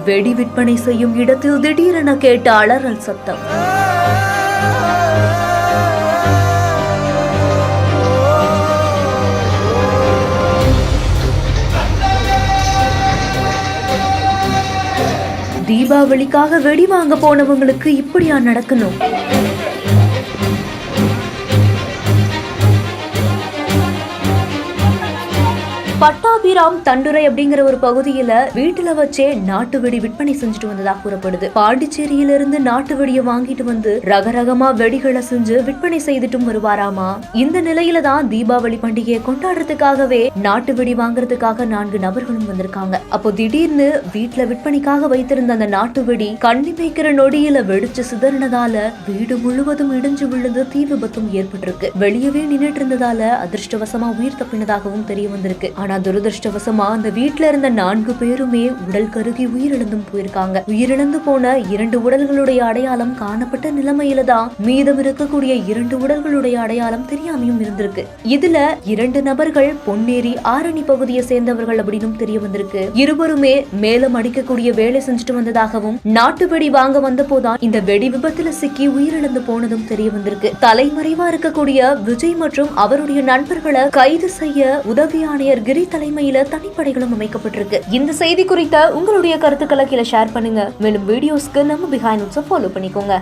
வெடி விற்பனை செய்யும் இடத்தில் திடீரென கேட்ட அலறல் சத்தம். தீபாவளிக்காக வெடி வாங்க போனவங்களுக்கு இப்படியா நடக்கணும்? பட்டாபிராம் தண்டுரை அப்படிங்கிற ஒரு பகுதியில வீட்டுல வச்சே நாட்டு வெடி விற்பனை செஞ்சுட்டு வந்ததா கூறப்படுது. பாண்டிச்சேரியிலிருந்து நாட்டு வெடியை வாங்கிட்டு வந்து ரகரகமா வெடிகளை செஞ்சு விற்பனை செய்துட்டும் வருவாராமா. இந்த நிலையில தான் தீபாவளி பண்டிகையை கொண்டாடுறதுக்காகவே நாட்டு வெடி வாங்குறதுக்காக 4 நபர்களும் வந்திருக்காங்க. அப்போ திடீர்னு வீட்டுல விற்பனைக்காக வைத்திருந்த அந்த நாட்டு வெடி கண்ணி வைக்கிற நொடியில வெடிச்சு சிதறினதால வீடு முழுவதும் இடிஞ்சு விழுந்து தீ விபத்தும் ஏற்பட்டிருக்கு. வெளியவே நின்றுட்டு இருந்ததால அதிர்ஷ்டவசமா உயிர் தப்பினதாகவும் தெரிய வந்திருக்கு. ஆனா துரதிருஷ்டவசமா அந்த வீட்டுல இருந்த 4 பேருமே உடல் கருகி உயிரிழந்தும் போயிருக்காங்க. உயிரிழந்து போன 2 உடல்களுடைய அடையாளம் காணப்பட்ட நிலைமையில தான் மீதம் இருக்கக்கூடிய 2 உடல்களுடைய அடையாளம் தெரியாமையும் இருந்திருக்கு. இதுல 2 நபர்கள் பொன்னேரி ஆரணி பகுதியை சேர்ந்தவர்கள் அப்படின்னு தெரிய வந்திருக்கு. இருவருமே மேலும் அடிக்கக்கூடிய வேலை செஞ்சுட்டு வந்ததாகவும் நாட்டு வெடி வாங்க வந்த போதான் இந்த வெடி விபத்துல சிக்கி உயிரிழந்து போனதும் தெரிய வந்திருக்கு. தலைமறைவா இருக்கக்கூடிய விஜய் மற்றும் அவருடைய நண்பர்களை கைது செய்ய உதவி ஆணையர் கிரி தலைமையில தனிப்படைகளும் அமைக்கப்பட்டிருக்கு. இந்த செய்தி குறித்த உங்களுடைய கருத்துக்களை கீழே ஷேர் பண்ணுங்க. மேலும் வீடியோஸ்க்கு நம்ம பிஹைண்ட் நோட்ஸை ஃபாலோ பண்ணிக்கோங்க.